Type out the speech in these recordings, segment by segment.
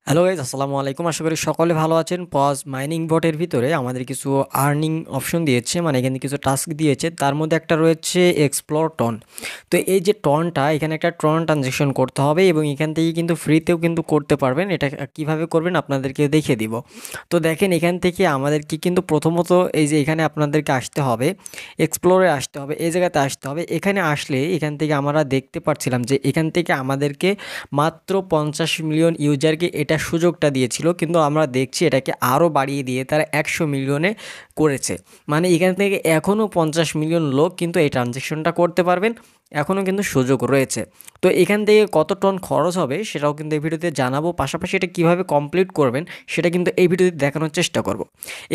Hello guys, আসসালামু আলাইকুম। আশা করি সকলে ভালো আছেন। পজ মাইনিং বটের ভিতরে আমাদের কিছু আর্নিং অপশন দিয়েছে, মানে এখানে কিছু টাস্ক দিয়েছে। তার মধ্যে একটা রয়েছে এক্সপ্লোর টন। তো এই যে টনটা, এখানে একটা টন ট্রানজেকশন করতে হবে এবং এখান থেকে কিন্তু ফ্রিতেও কিন্তু করতে পারবেন। এটা কিভাবে করবেন আপনাদেরকে দেখিয়ে দিব। তো দেখেন, এখান থেকে আমাদেরকে কিন্তু প্রথমত এই যে এখানে আপনাদেরকে আসতে হবে, এক্সপ্লোরে আসতে হবে, এই জায়গাতে আসতে হবে। এখানে আসলে এখান থেকে আমরা দেখতে পাচ্ছিলাম যে এখান থেকে আমাদেরকে মাত্র 50 মিলিয়ন ইউজারকে এটা সুযোগটা দিয়েছিল, কিন্তু আমরা দেখছি এটাকে আরও বাড়িয়ে দিয়ে তারা 100 মিলিয়নে করেছে। মানে এখান থেকে এখনও 50 মিলিয়ন লোক কিন্তু এই ট্রানজ্যাকশনটা করতে পারবেন, এখনও কিন্তু সুযোগ রয়েছে। তো এখান থেকে কত টন খরচ হবে সেটাও কিন্তু এই ভিডিওতে জানাবো, পাশাপাশি এটা কীভাবে কমপ্লিট করবেন সেটা কিন্তু এই ভিডিওতে দেখানোর চেষ্টা করব।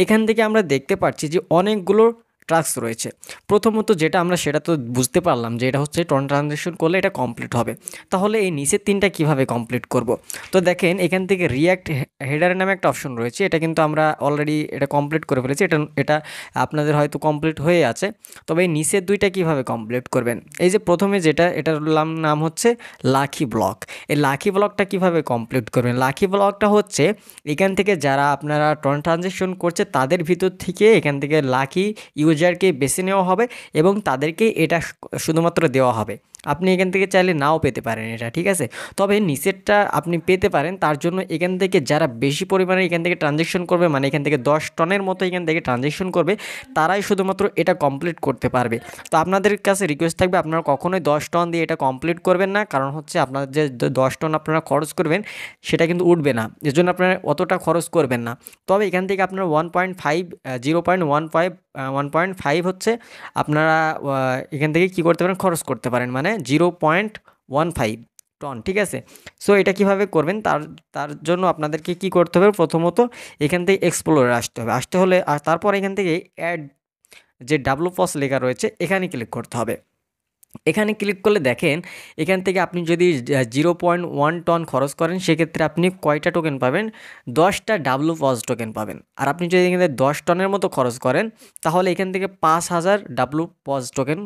এখান থেকে আমরা দেখতে পাচ্ছি যে অনেকগুলো টাস্ক রয়েছে। প্রথমত যেটা আমরা সেটা তো বুঝতে পারলাম যে এটা হচ্ছে টন ট্রানজ্যাকশন করলে এটা কমপ্লিট হবে। তাহলে এই নিচের তিনটা কিভাবে কমপ্লিট করব? তো দেখেন, এখান থেকে রিয়্যাক্ট হেডার নামে একটা অপশন রয়েছে, এটা কিন্তু আমরা অলরেডি এটা কমপ্লিট করে ফেলেছি। এটা এটা আপনাদের হয়তো কমপ্লিট হয়ে আছে। তবে এই নিচের দুইটা কিভাবে কমপ্লিট করবেন? এই যে প্রথমে যেটা, এটার নাম হচ্ছে লাকি ব্লক। এই লাকি ব্লকটা কিভাবে কমপ্লিট করবেন? লাকি ব্লকটা হচ্ছে এখান থেকে যারা আপনারা টন ট্রানজ্যাকশন করছে তাদের ভিতর থেকে এখান থেকে লাকি ইউজারকে বেছে নেওয়া হবে এবং তাদেরকে এটা শুধুমাত্র দেওয়া হবে। আপনি এখান থেকে চাইলে নাও পেতে পারেন এটা, ঠিক আছে? তবে নিচেরটা আপনি পেতে পারেন। তার জন্য এখান থেকে যারা বেশি পরিমাণে এখান থেকে ট্রানজ্যাকশন করবে, মানে এখান থেকে 10 টনের মতো এখান থেকে ট্রানজ্যাকশন করবে, তারাই শুধুমাত্র এটা কমপ্লিট করতে পারবে। তো আপনাদের কাছে রিকোয়েস্ট থাকবে, আপনারা কখনোই 10 টন দিয়ে এটা কমপ্লিট করবেন না, কারণ হচ্ছে আপনার যে 10 টন আপনারা খরচ করবেন সেটা কিন্তু উঠবে না, এজন্য আপনারা অতটা খরচ করবেন না। তবে এখান থেকে আপনার 1.5 0.15 হচ্ছে আপনারা এখান থেকে কী করতে পারেন, খরচ করতে পারেন, মানে 0.15 টন, ঠিক আছে? সো এটা কিভাবে করবেন, তার তার জন্য আপনাদেরকে কি করতে হবে? প্রথমত এখান থেকে এক্সপ্লোরে আসতে হবে। আসতে হলে আর তারপর এখান থেকে অ্যাড যে ডাব্লু পজ লেখা রয়েছে এখানে ক্লিক করতে হবে। এখানে ক্লিক করলে দেখেন, এখান থেকে আপনি যদি 0.1 টন খরচ করেন সেক্ষেত্রে আপনি কয়টা টোকেন পাবেন? 10টা ডাব্লু পজ টোকেন পাবেন। আর আপনি যদি এখান থেকে 10 টনের মতো খরচ করেন তাহলে এখান থেকে 5000 ডাব্লু পজ টোকেন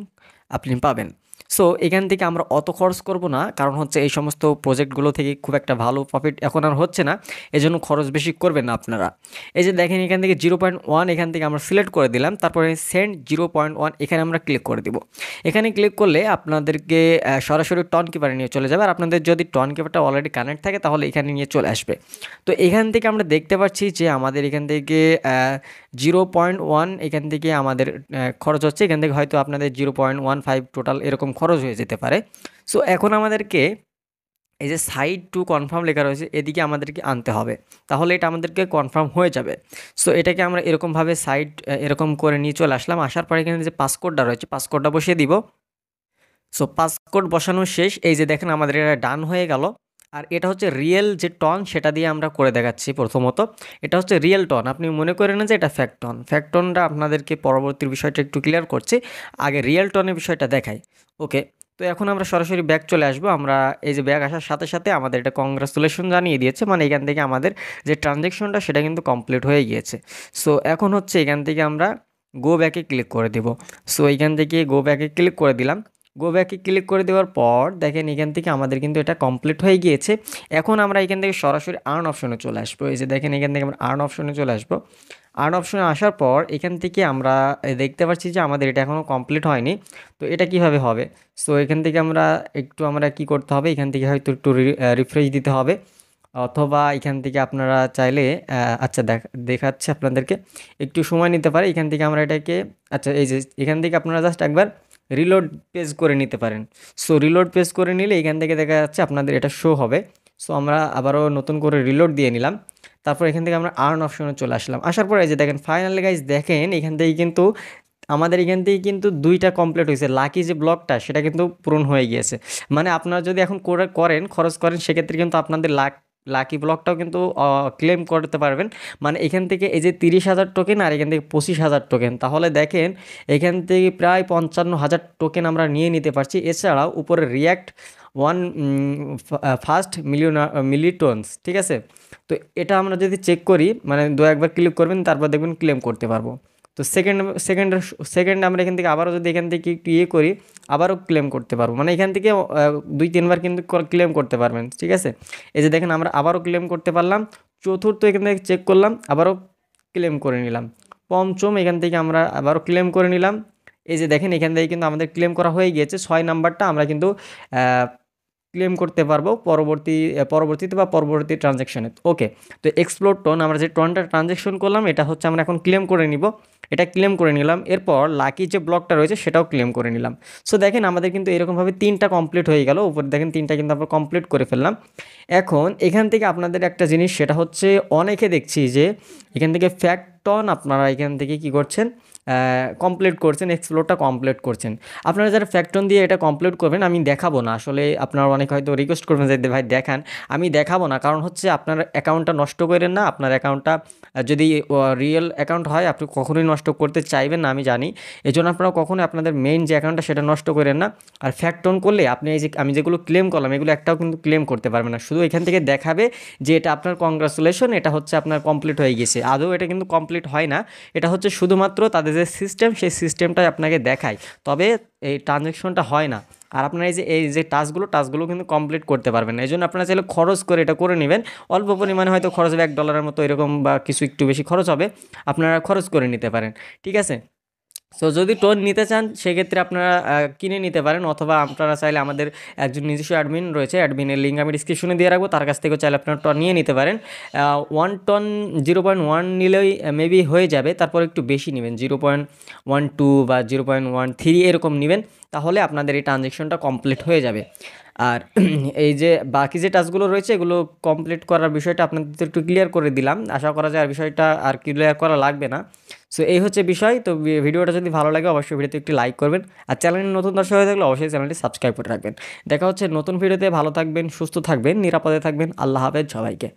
আপনি পাবেন। সো এখান থেকে আমরা অত খরচ করব না, কারণ হচ্ছে এই সমস্ত প্রজেক্টগুলো থেকে খুব একটা ভালো প্রফিট এখন আর হচ্ছে না, এজন্য খরচ বেশি করবেন না আপনারা। এই যে দেখেন, এখান থেকে 0.1 এখান থেকে আমরা সিলেক্ট করে দিলাম, তারপরে সেন্ড 0.1 এখানে আমরা ক্লিক করে দিব। এখানে ক্লিক করলে আপনাদেরকে সরাসরি টন কিপারে নিয়ে চলে যাবে। আর আপনাদের যদি টন কিপারটা অলরেডি কানেক্ট থাকে তাহলে এখানে নিয়ে চলে আসবে। তো এখান থেকে আমরা দেখতে পাচ্ছি যে আমাদের এখান থেকে 0.1 এখান থেকে আমাদের খরচ হচ্ছে। এখান থেকে হয়তো আপনাদের 0.15 টোটাল এরকম খরচ হয়ে যেতে পারে। সো এখন আমাদেরকে এই যে সাইড টু কনফার্ম লেখা রয়েছে এদিকে আমাদেরকে আনতে হবে, তাহলে এটা আমাদেরকে কনফার্ম হয়ে যাবে। সো এটাকে আমরা এরকমভাবে সাইড এরকম করে নিয়ে চলে আসলাম। আসার পরে এখানে যে পাসকোডটা রয়েছে পাসকোডটা বসিয়ে দিব। সো পাসকোড বসানো শেষ। এই যে দেখেন আমাদের এটা ডান হয়ে গেল। আর এটা হচ্ছে রিয়েল যে টন সেটা দিয়ে আমরা করে দেখাচ্ছি। প্রথমত এটা হচ্ছে রিয়েল টন, আপনি মনে করেন না যে এটা ফ্যাক্ট টন। ফ্যাক্ট টনটা আপনাদেরকে পরবর্তী বিষয়টা একটু ক্লিয়ার করছি, আগে রিয়েল টনের বিষয়টা দেখাই। ওকে, তো এখন আমরা সরাসরি ব্যাক চলে আসবো। আমরা এই যে ব্যাক আসার সাথে সাথে আমাদের এটা কংগ্রাচুলেশন জানিয়ে দিয়েছে, মানে এখান থেকে আমাদের যে ট্রানজ্যাকশনটা সেটা কিন্তু কমপ্লিট হয়ে গিয়েছে। সো এখন হচ্ছে এখান থেকে আমরা গো ব্যাকে ক্লিক করে দেব। সো এখান থেকে গো ব্যাকে ক্লিক করে দিলাম। গো ব্যাকে ক্লিক করে দেওয়ার পর দেখেন এখান থেকে আমাদের কিন্তু এটা কমপ্লিট হয়ে গিয়েছে। এখন আমরা এখান থেকে সরাসরি আর্ন অপশনে চলে আসবো। এই যে দেখেন এখান থেকে আমরা আর্ন অপশনে চলে আসবো। আর্ন অপশনে আসার পর এখান থেকে আমরা দেখতে পাচ্ছি যে আমাদের এটা এখনও কমপ্লিট হয়নি। তো এটা কিভাবে হবে? সো এখান থেকে আমরা কি করতে হবে, এখান থেকে হয়তো একটু রিফ্রেশ দিতে হবে, অথবা এখান থেকে আপনারা চাইলে আচ্ছা দেখাচ্ছে আপনাদেরকে, একটু সময় নিতে পারে। এখান থেকে আমরা এটাকে আচ্ছা এই যে এখান থেকে আপনারা জাস্ট একবার রিলোড পেজ করে নিতে পারেন। সো রিলোড পেজ করে নিলে এখান থেকে দেখা যাচ্ছে আপনাদের এটা শো হবে। সো আমরা আবারও নতুন করে রিলোড দিয়ে নিলাম। তারপর এখান থেকে আমরা আর্ন অপশনে চলে আসলাম। আসার পরে এই যে দেখেন ফাইনালি গাইজ দেখেন এখান থেকে কিন্তু আমাদের এখান থেকে কিন্তু 2টা কমপ্লিট হয়েছে। লাকি যে ব্লকটা সেটা কিন্তু পূরণ হয়ে গিয়েছে। মানে আপনারা যদি এখন করেন খরচ করেন সেক্ষেত্রে কিন্তু আপনাদের লাকি ব্লকটাও কিন্তু ক্লেম করতে পারবেন। মানে এখান থেকে এই যে 30,000 টোকেন আর এখান থেকে 25,000 টোকেন, তাহলে দেখেন এখান থেকে প্রায় 55,000 টোকেন আমরা নিয়ে নিতে পারছি। এছাড়াও উপরে রিয়্যাক্ট ওয়ান ফার্স্ট মিলিটনস, ঠিক আছে? তো এটা আমরা যদি চেক করি, মানে একবার ক্লিক করবেন তারপর দেখবেন ক্লেম করতে পারবো। তো সেকেন্ড আমরা এখান থেকে আবারও যদি এখান থেকে একটু ইয়ে করি, আবারও ক্লেম করতে পারবো, মানে এখান থেকে 2-3 বার কিন্তু ক্লেম করতে পারবেন, ঠিক আছে। এই যে দেখেন আমরা আবারও ক্লেম করতে পারলাম, চতুর্থ এখান থেকে চেক করলাম, আবারও ক্লেম করে নিলাম, পঞ্চম এখান থেকে আমরা আবারও ক্লেম করে নিলাম। এই যে দেখেন এখান থেকে কিন্তু আমাদের ক্লেম করা হয়ে গিয়েছে, 6 নাম্বারটা আমরা কিন্তু ক্লেম করতে পারবো পরবর্তীতে বা পরবর্তী ট্রানজ্যাকশনে। ওকে, তো এক্সপ্লোর টোন আমরা যে টোনটা ট্রানজ্যাকশন করলাম এটা হচ্ছে আমরা এখন ক্লেম করে নিব, এটা ক্লেম করে নিলাম। এরপর লাকি যে ব্লকটা রয়েছে সেটাও ক্লেম করে নিলাম। সো দেখেন আমাদের কিন্তু এরকমভাবে 3টা কমপ্লিট হয়ে গেল, উপরে দেখেন 3টা কিন্তু আমরা কমপ্লিট করে ফেললাম। এখন এখান থেকে আপনাদের একটা জিনিস, সেটা হচ্ছে অনেকে দেখছি যে এখান থেকে ফ্যাক্টন আপনারা এখান থেকে কি করছেন, কমপ্লিট করছেন, এক্সপ্লোরটা কমপ্লিট করছেন। আপনারা যারা ফ্যাক্টন দিয়ে এটা কমপ্লিট করবেন, আমি দেখাবো না আসলে, আপনারা অনেক হয়তো রিকোয়েস্ট করবেন যে ভাই দেখান, আমি দেখাবো না, কারণ হচ্ছে আপনার অ্যাকাউন্টটা নষ্ট করেন না। আপনার অ্যাকাউন্টটা যদি রিয়েল অ্যাকাউন্ট হয় আপনি কখনোই নষ্ট করতে চাইবেন না, আমি জানি। এজন্য আপনারা কখনোই আপনাদের মেইন যে অ্যাকাউন্টটা সেটা নষ্ট করেন না। আর ফ্যাক্টন করলে আপনি এই যে আমি যেগুলো ক্লেম করলাম এগুলো একটাও কিন্তু ক্লেম করতে পারবেন না, শুধু এখান থেকে দেখাবে যে এটা আপনার কংগ্রাচুলেশন, এটা হচ্ছে আপনার কমপ্লিট হয়ে গেছে। আদৌ এটা কিন্তু কমপ্লিট হয় না, এটা হচ্ছে শুধুমাত্র তাদের যে সিস্টেম সেই সিস্টেমটাই আপনাকে দেখায়, তবে এই ট্রানজ্যাকশনটা হয় না। আর আপনারা এই যে টাস্কগুলো কিন্তু কমপ্লিট করতে পারবেন না। এই জন্য আপনারা চাইলে খরচ করে এটা করে নেবেন, অল্প পরিমাণে হয়তো খরচ হবে $1 মতো এরকম, বা কিছু একটু বেশি খরচ হবে, আপনারা খরচ করে নিতে পারেন, ঠিক আছে। সো যদি টোন নিতে চান সেক্ষেত্রে আপনারা কিনে নিতে পারেন, অথবা আপনারা চাইলে আমাদের একজন নিজস্ব অ্যাডমিন রয়েছে, অ্যাডমিনের লিঙ্ক আমি ডিসক্রিপশনে দিয়ে রাখবো, তার কাছ থেকেও চাইলে আপনারা টোন নিয়ে নিতে পারেন। 1 টন 0.1 নিলেই মেবি হয়ে যাবে, তারপর একটু বেশি নেবেন, 0.12 বা 0.13 এরকম নেবেন, তাহলে আপনাদের এই ট্রানজ্যাকশনটা কমপ্লিট হয়ে যাবে। আর এই যে বাকি যে টাস্কগুলো রয়েছে এগুলো কমপ্লিট করার বিষয়টা আপনাদের একটু ক্লিয়ার করে দিলাম, আশা করা যায় আর বিষয়টা আর ক্লিয়ার করা লাগবে না। সো এই হচ্ছে বিষয়। তো ভিডিওটা যদি ভালো লাগে অবশ্যই ভিডিওতে একটি লাইক করবেন, আর চ্যানেলে নতুন দর্শক হয়ে থাকলে অবশ্যই চ্যানেলটি সাবস্ক্রাইব করে রাখবেন। দেখা হচ্ছে নতুন ভিডিওতে, ভালো থাকবেন, সুস্থ থাকবেন, নিরাপদে থাকবেন। আল্লাহ হাফেজ সবাইকে।